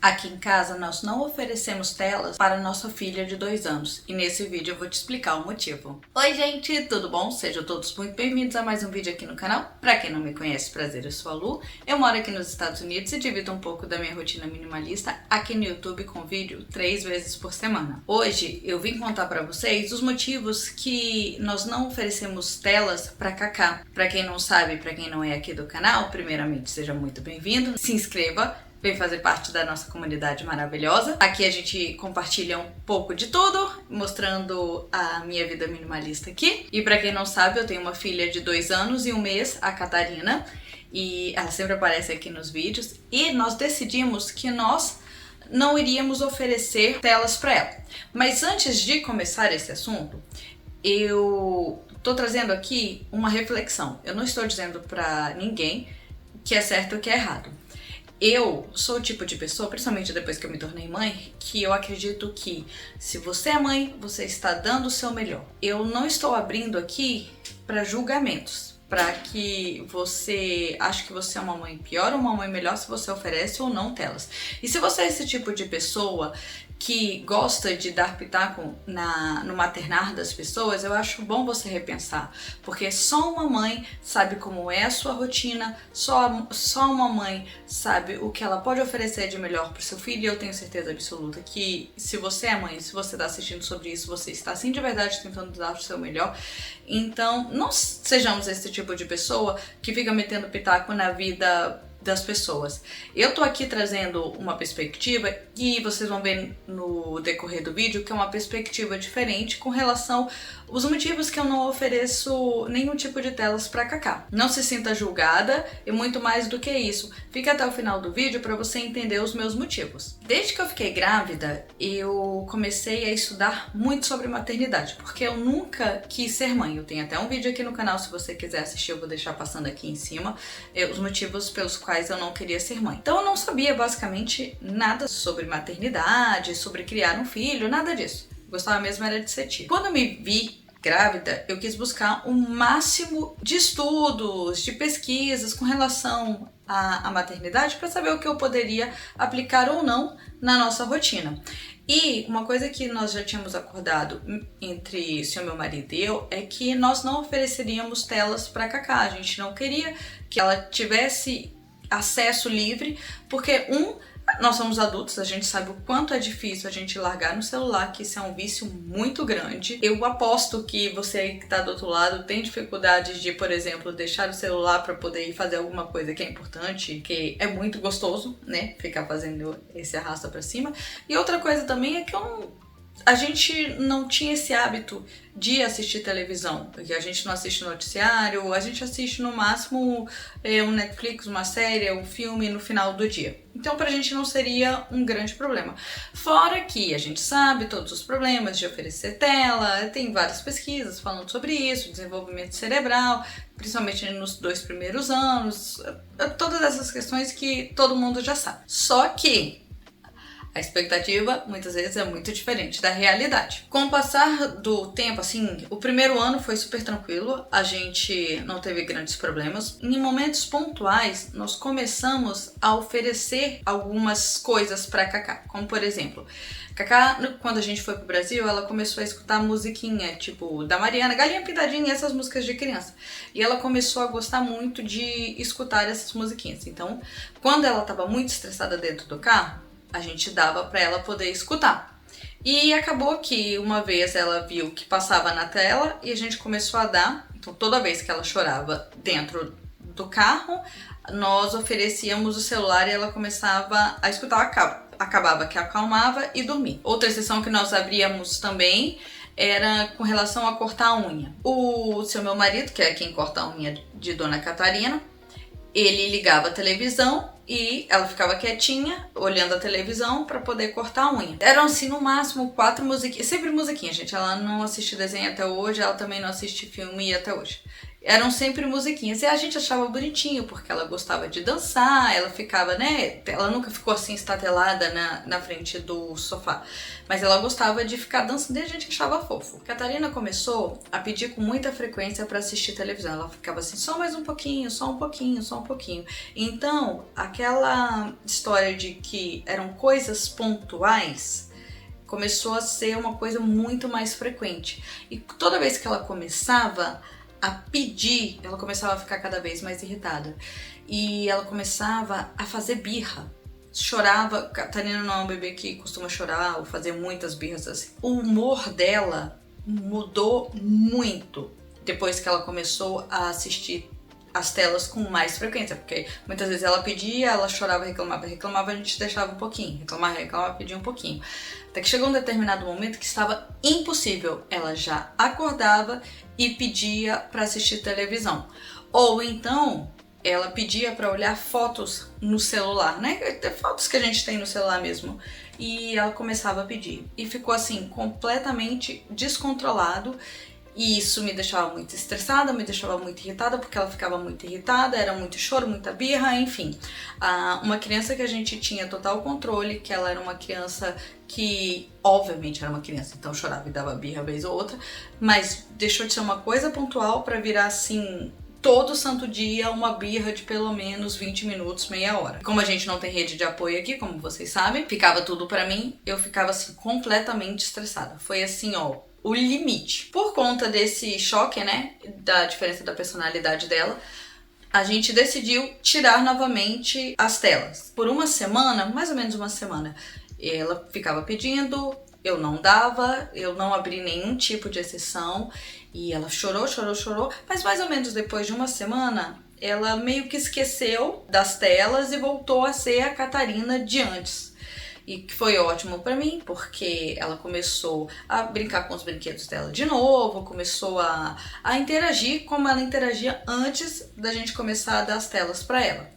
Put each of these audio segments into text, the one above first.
Aqui em casa nós não oferecemos telas para nossa filha de 2 anos e nesse vídeo eu vou te explicar o motivo. Oi gente, tudo bom? Sejam todos muito bem-vindos a mais um vídeo aqui no canal. Pra quem não me conhece, prazer, eu sou a Lu. Eu moro aqui nos Estados Unidos e divido um pouco da minha rotina minimalista aqui no YouTube com vídeo 3 vezes por semana. Hoje eu vim contar pra vocês os motivos que nós não oferecemos telas pra Kaká. Pra quem não sabe, pra quem não é aqui do canal, primeiramente seja muito bem-vindo, se inscreva. Vem fazer parte da nossa comunidade maravilhosa. Aqui a gente compartilha um pouco de tudo, mostrando a minha vida minimalista aqui. E pra quem não sabe, eu tenho uma filha de 2 anos e 1 mês, a Catarina. E ela sempre aparece aqui nos vídeos. E nós decidimos que nós não iríamos oferecer telas pra ela. Mas antes de começar esse assunto, eu tô trazendo aqui uma reflexão. Eu não estou dizendo pra ninguém que é certo ou que é errado. Eu sou o tipo de pessoa, principalmente depois que eu me tornei mãe, que eu acredito que se você é mãe, você está dando o seu melhor. Eu não estou abrindo aqui para julgamentos, para que você ache que você é uma mãe pior ou uma mãe melhor se você oferece ou não telas. E se você é esse tipo de pessoa que gosta de dar pitaco no maternar das pessoas, eu acho bom você repensar, porque só uma mãe sabe como é a sua rotina, só uma mãe sabe o que ela pode oferecer de melhor para o seu filho, e eu tenho certeza absoluta que se você é mãe, se você está assistindo sobre isso, você está sim de verdade tentando dar o seu melhor. Então não sejamos esse tipo de pessoa que fica metendo pitaco na vida das pessoas. Eu tô aqui trazendo uma perspectiva e vocês vão ver no decorrer do vídeo que é uma perspectiva diferente com relação aos motivos que eu não ofereço nenhum tipo de telas para Kaká. Não se sinta julgada e muito mais do que isso. Fica até o final do vídeo para você entender os meus motivos. Desde que eu fiquei grávida, eu comecei a estudar muito sobre maternidade, porque eu nunca quis ser mãe. Eu tenho até um vídeo aqui no canal, se você quiser assistir, eu vou deixar passando aqui em cima, os motivos pelos quais eu não queria ser mãe. Então eu não sabia basicamente nada sobre maternidade, sobre criar um filho, nada disso. Gostava mesmo era de ser tia. Quando eu me vi grávida, eu quis buscar o máximo de estudos, de pesquisas com relação à maternidade para saber o que eu poderia aplicar ou não na nossa rotina. E uma coisa que nós já tínhamos acordado entre o meu marido e eu é que nós não ofereceríamos telas para Kaká. A gente não queria que ela tivesse acesso livre, porque nós somos adultos, a gente sabe o quanto é difícil a gente largar no celular, que isso é um vício muito grande. Eu aposto que você aí que tá do outro lado tem dificuldade de, por exemplo, deixar o celular para poder ir fazer alguma coisa que é importante, que é muito gostoso, né? Ficar fazendo esse arrasta para cima. E outra coisa também é que a gente não tinha esse hábito de assistir televisão, porque a gente não assiste noticiário, a gente assiste no máximo um Netflix, uma série, um filme no final do dia. Então pra gente não seria um grande problema. Fora que a gente sabe todos os problemas de oferecer tela, tem várias pesquisas falando sobre isso, desenvolvimento cerebral, principalmente nos 2 primeiros anos, todas essas questões que todo mundo já sabe. Só que a expectativa, muitas vezes, é muito diferente da realidade. Com o passar do tempo, assim, o primeiro ano foi super tranquilo, a gente não teve grandes problemas. Em momentos pontuais, nós começamos a oferecer algumas coisas para Kaká, como por exemplo, Kaká, quando a gente foi pro Brasil, ela começou a escutar musiquinha, tipo, da Mariana, Galinha Pintadinha, essas músicas de criança. E ela começou a gostar muito de escutar essas musiquinhas. Então, quando ela estava muito estressada dentro do carro, a gente dava para ela poder escutar. E acabou que uma vez ela viu que passava na tela e a gente começou a dar. Então toda vez que ela chorava dentro do carro, nós oferecíamos o celular e ela começava a escutar, acabava que acalmava e dormia. Outra exceção que nós abríamos também era com relação a cortar a unha. O meu marido, que é quem corta a unha de Dona Catarina, ele ligava a televisão e ela ficava quietinha, olhando a televisão para poder cortar a unha. Eram assim, no máximo 4 musiquinhas, sempre musiquinha, gente. Ela não assiste desenho até hoje, ela também não assiste filme até hoje. eram sempre musiquinhas. E a gente achava bonitinho, porque ela gostava de dançar, ela ficava, né? Ela nunca ficou assim estatelada na frente do sofá. Mas ela gostava de ficar dançando e a gente achava fofo. Catarina começou a pedir com muita frequência para assistir televisão. Ela ficava assim, só mais um pouquinho, só um pouquinho, só um pouquinho. Então, aquela história de que eram coisas pontuais começou a ser uma coisa muito mais frequente. E toda vez que ela começava a pedir, ela começava a ficar cada vez mais irritada. E ela começava a fazer birra. Chorava. Catarina não é um bebê que costuma chorar ou fazer muitas birras assim. O humor dela mudou muito depois que ela começou a assistir as telas com mais frequência, porque muitas vezes ela pedia, ela chorava, reclamava, a gente deixava um pouquinho, reclamava, pedia um pouquinho. Até que chegou um determinado momento que estava impossível, ela já acordava e pedia para assistir televisão. Ou então, ela pedia para olhar fotos no celular, né? Fotos que a gente tem no celular mesmo. E ela começava a pedir. E ficou assim, completamente descontrolado. E isso me deixava muito estressada, me deixava muito irritada, porque ela ficava muito irritada, era muito choro, muita birra, enfim. Uma criança que a gente tinha total controle, que ela era uma criança que, obviamente, era uma criança, então chorava e dava birra vez ou outra, mas deixou de ser uma coisa pontual para virar, assim, todo santo dia uma birra de pelo menos 20 minutos, meia hora. Como a gente não tem rede de apoio aqui, como vocês sabem, ficava tudo pra mim, eu ficava, assim, completamente estressada. Foi assim, ó, o limite. Por conta desse choque, né, da diferença da personalidade dela, a gente decidiu tirar novamente as telas. Por uma semana, mais ou menos uma semana, ela ficava pedindo, eu não dava, eu não abri nenhum tipo de exceção e ela chorou, mas mais ou menos depois de uma semana, ela meio que esqueceu das telas e voltou a ser a Catarina de antes. E que foi ótimo pra mim, porque ela começou a brincar com os brinquedos dela de novo, começou a interagir como ela interagia antes da gente começar a dar as telas pra ela.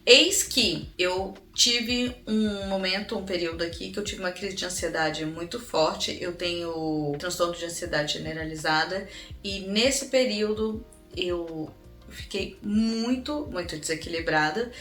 Eis que eu tive um período aqui que eu tive uma crise de ansiedade muito forte. Eu tenho transtorno de ansiedade generalizada e nesse período eu fiquei muito desequilibrada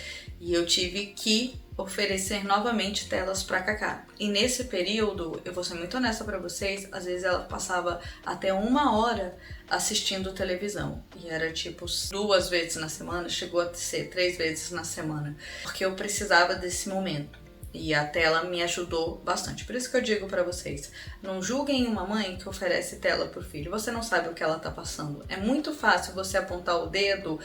e eu tive que oferecer novamente telas pra Cacá. E nesse período, eu vou ser muito honesta pra vocês, às vezes ela passava até 1 hora assistindo televisão. E era tipo 2 vezes na semana, chegou a ser 3 vezes na semana. Porque eu precisava desse momento. E a tela me ajudou bastante. Por isso que eu digo pra vocês, não julguem uma mãe que oferece tela pro filho. Você não sabe o que ela tá passando. É muito fácil você apontar o dedo,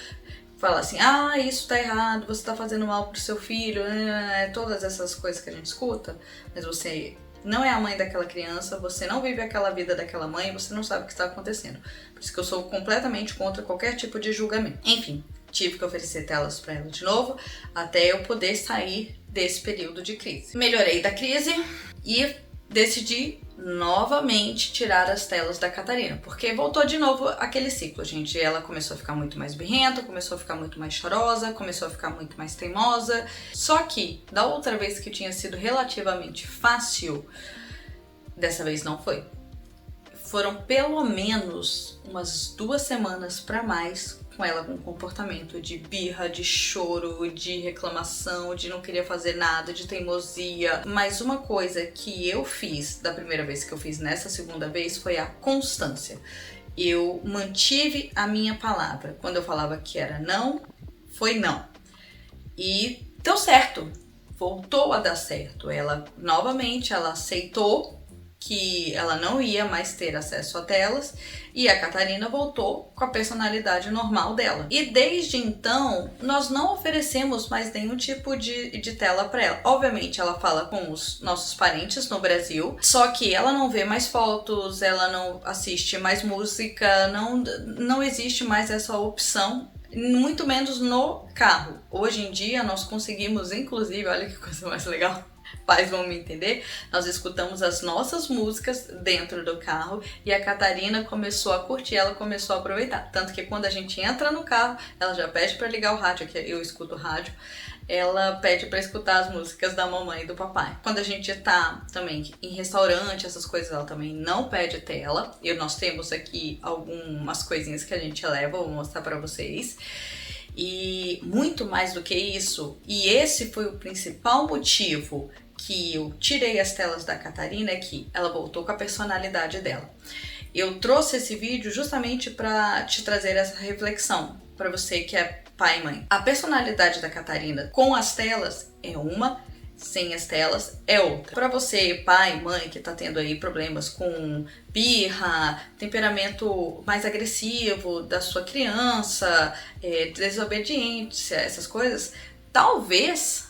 falar assim, isso tá errado, você tá fazendo mal pro seu filho, todas essas coisas que a gente escuta, mas você não é a mãe daquela criança, você não vive aquela vida daquela mãe, você não sabe o que está acontecendo. Por isso que eu sou completamente contra qualquer tipo de julgamento. Enfim, tive que oferecer telas para ela de novo, até eu poder sair desse período de crise. Melhorei da crise e decidi novamente tirar as telas da Catarina, porque voltou de novo aquele ciclo, gente. Ela começou a ficar muito mais birrenta, começou a ficar muito mais chorosa, começou a ficar muito mais teimosa. Só que, da outra vez que tinha sido relativamente fácil, dessa vez não foi. Foram pelo menos umas 2 semanas para mais com ela com comportamento de birra, de choro, de reclamação, de não querer fazer nada, de teimosia. Mas uma coisa que eu fiz da primeira vez que eu fiz nessa segunda vez foi a constância. Eu mantive a minha palavra. Quando eu falava que era não, foi não. E deu certo. Voltou a dar certo. Ela aceitou que ela não ia mais ter acesso a telas e a Catarina voltou com a personalidade normal dela. E desde então, nós não oferecemos mais nenhum tipo de tela para ela. Obviamente, ela fala com os nossos parentes no Brasil, só que ela não vê mais fotos, ela não assiste mais música, não existe mais essa opção, muito menos no carro. Hoje em dia, nós conseguimos, inclusive, olha que coisa mais legal, pais vão me entender, nós escutamos as nossas músicas dentro do carro e a Catarina começou a curtir, ela começou a aproveitar. Tanto que quando a gente entra no carro, ela já pede para ligar o rádio, que eu escuto o rádio, ela pede pra escutar as músicas da mamãe e do papai. Quando a gente tá também em restaurante, essas coisas, ela também não pede tela. E nós temos aqui algumas coisinhas que a gente leva, vou mostrar pra vocês. E muito mais do que isso, e esse foi o principal motivo que eu tirei as telas da Catarina, é que ela voltou com a personalidade dela. Eu trouxe esse vídeo justamente para te trazer essa reflexão, para você que é pai e mãe. A personalidade da Catarina com as telas é uma, sem as telas é outra. Para você, pai e mãe, que tá tendo aí problemas com birra, temperamento mais agressivo da sua criança, desobediência, essas coisas, talvez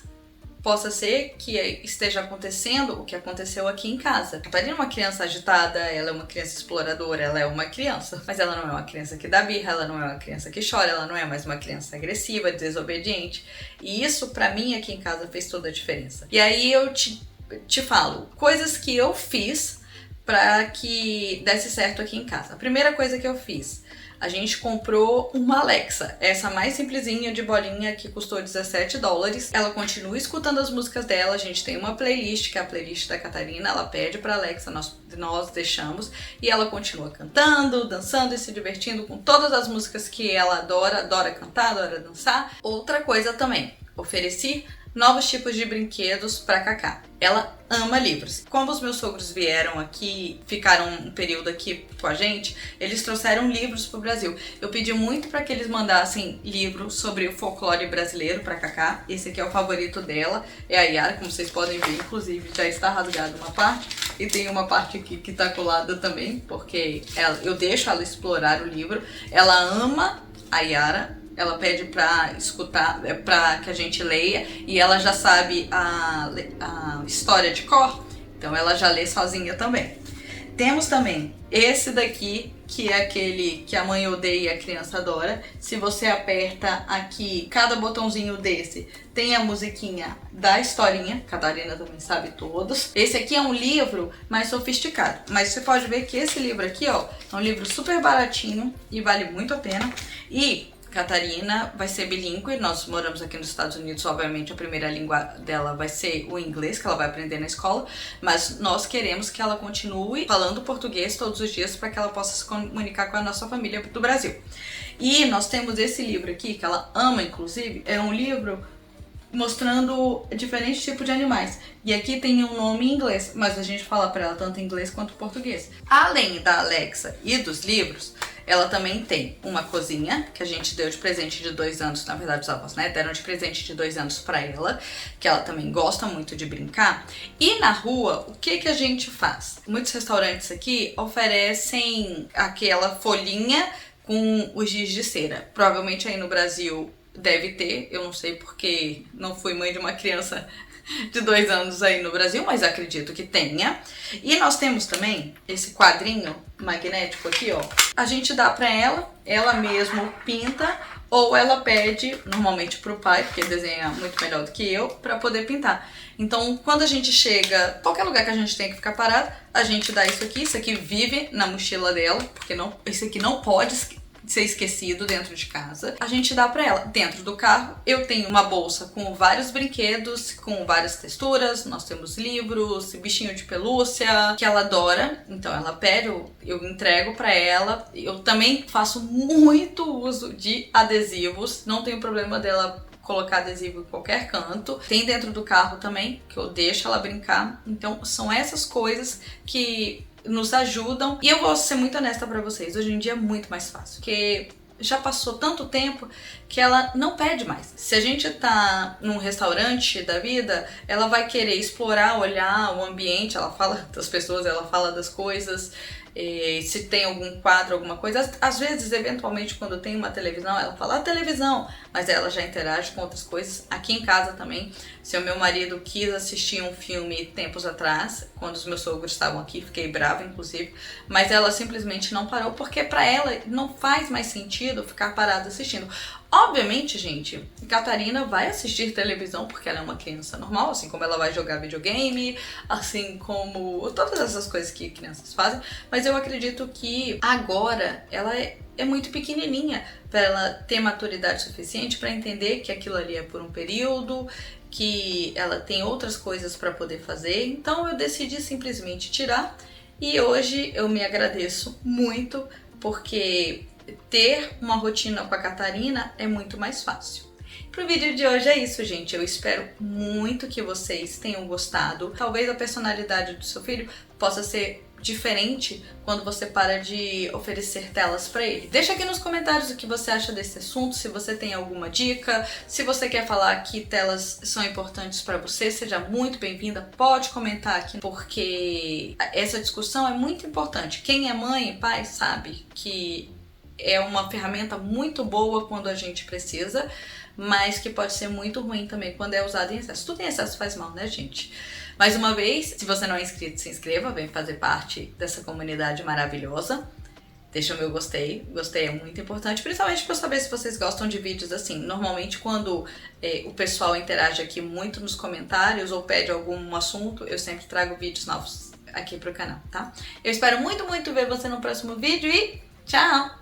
possa ser que esteja acontecendo o que aconteceu aqui em casa. A Catarina é uma criança agitada, ela é uma criança exploradora, ela é uma criança, mas ela não é uma criança que dá birra, ela não é uma criança que chora, ela não é mais uma criança agressiva, desobediente. E isso pra mim aqui em casa fez toda a diferença. E aí eu te falo coisas que eu fiz pra que desse certo aqui em casa. A primeira coisa que eu fiz, a gente comprou uma Alexa, essa mais simplesinha de bolinha que custou $17. Ela continua escutando as músicas dela, a gente tem uma playlist, que é a playlist da Catarina, ela pede pra Alexa, nós deixamos, e ela continua cantando, dançando e se divertindo com todas as músicas que ela adora cantar, adora dançar. Outra coisa também, ofereci novos tipos de brinquedos para Cacá. Ela ama livros. Como os meus sogros vieram aqui, ficaram um período aqui com a gente, eles trouxeram livros pro Brasil. Eu pedi muito para que eles mandassem livros sobre o folclore brasileiro para Cacá. Esse aqui é o favorito dela, é a Yara, como vocês podem ver, inclusive já está rasgada uma parte e tem uma parte aqui que tá colada também, porque eu deixo ela explorar o livro. Ela ama a Yara. Ela pede pra escutar, pra que a gente leia, e ela já sabe a história de cor, então ela já lê sozinha também. Temos também esse daqui, que é aquele que a mãe odeia e a criança adora. Se você aperta aqui, cada botãozinho desse tem a musiquinha da historinha. Catarina também sabe todos. Esse aqui é um livro mais sofisticado, mas você pode ver que esse livro aqui, ó, é um livro super baratinho e vale muito a pena. E Catarina vai ser bilíngue, nós moramos aqui nos Estados Unidos, obviamente a primeira língua dela vai ser o inglês, que ela vai aprender na escola, mas nós queremos que ela continue falando português todos os dias para que ela possa se comunicar com a nossa família do Brasil. E nós temos esse livro aqui, que ela ama inclusive, é um livro mostrando diferentes tipos de animais. E aqui tem um nome em inglês, mas a gente fala para ela tanto em inglês quanto em português. Além da Alexa e dos livros, ela também tem uma cozinha, que a gente deu de presente de 2 anos, na verdade os avós, né, deram de presente de 2 anos para ela, que ela também gosta muito de brincar. E na rua, o que a gente faz? Muitos restaurantes aqui oferecem aquela folhinha com os giz de cera. Provavelmente aí no Brasil deve ter, eu não sei porque não fui mãe de uma criança de 2 anos aí no Brasil, mas acredito que tenha. E nós temos também esse quadrinho magnético aqui, ó. A gente dá pra ela mesmo pinta, ou ela pede normalmente pro pai, porque desenha muito melhor do que eu, pra poder pintar. Então, quando a gente chega, qualquer lugar que a gente tem que ficar parado, a gente dá isso aqui vive na mochila dela, porque isso aqui não pode ser esquecido dentro de casa. A gente dá pra ela. Dentro do carro, eu tenho uma bolsa com vários brinquedos, com várias texturas, nós temos livros, bichinho de pelúcia, que ela adora, então ela pede, eu entrego pra ela. Eu também faço muito uso de adesivos, não tenho problema dela colocar adesivo em qualquer canto. Tem dentro do carro também, que eu deixo ela brincar. Então são essas coisas que nos ajudam. E eu vou ser muito honesta pra vocês, hoje em dia é muito mais fácil, porque já passou tanto tempo que ela não pede mais. Se a gente tá num restaurante da vida, ela vai querer explorar, olhar o ambiente, ela fala das pessoas, ela fala das coisas, se tem algum quadro, alguma coisa. Às vezes, eventualmente, quando tem uma televisão, ela fala a televisão, mas ela já interage com outras coisas. Aqui em casa também, se o meu marido quis assistir um filme tempos atrás, quando os meus sogros estavam aqui, fiquei brava inclusive, mas ela simplesmente não parou, porque pra ela não faz mais sentido ficar parada assistindo. Obviamente, gente, Catarina vai assistir televisão porque ela é uma criança normal, assim como ela vai jogar videogame, assim como todas essas coisas que crianças fazem, mas eu acredito que agora ela é muito pequenininha para ela ter maturidade suficiente para entender que aquilo ali é por um período, que ela tem outras coisas para poder fazer. Então eu decidi simplesmente tirar e hoje eu me agradeço muito porque ter uma rotina com a Catarina é muito mais fácil. Pro vídeo de hoje é isso, gente. Eu espero muito que vocês tenham gostado. Talvez a personalidade do seu filho possa ser diferente quando você para de oferecer telas para ele. Deixa aqui nos comentários o que você acha desse assunto, se você tem alguma dica, se você quer falar que telas são importantes para você, seja muito bem-vinda, pode comentar aqui, porque essa discussão é muito importante. Quem é mãe e pai sabe que é uma ferramenta muito boa quando a gente precisa, mas que pode ser muito ruim também quando é usada em excesso. Tudo em excesso faz mal, né, gente? Mais uma vez, se você não é inscrito, se inscreva, vem fazer parte dessa comunidade maravilhosa. Deixa o meu gostei, gostei é muito importante, principalmente para eu saber se vocês gostam de vídeos assim. Normalmente quando o pessoal interage aqui muito nos comentários ou pede algum assunto, eu sempre trago vídeos novos aqui pro canal, tá? Eu espero muito, muito ver você no próximo vídeo e tchau!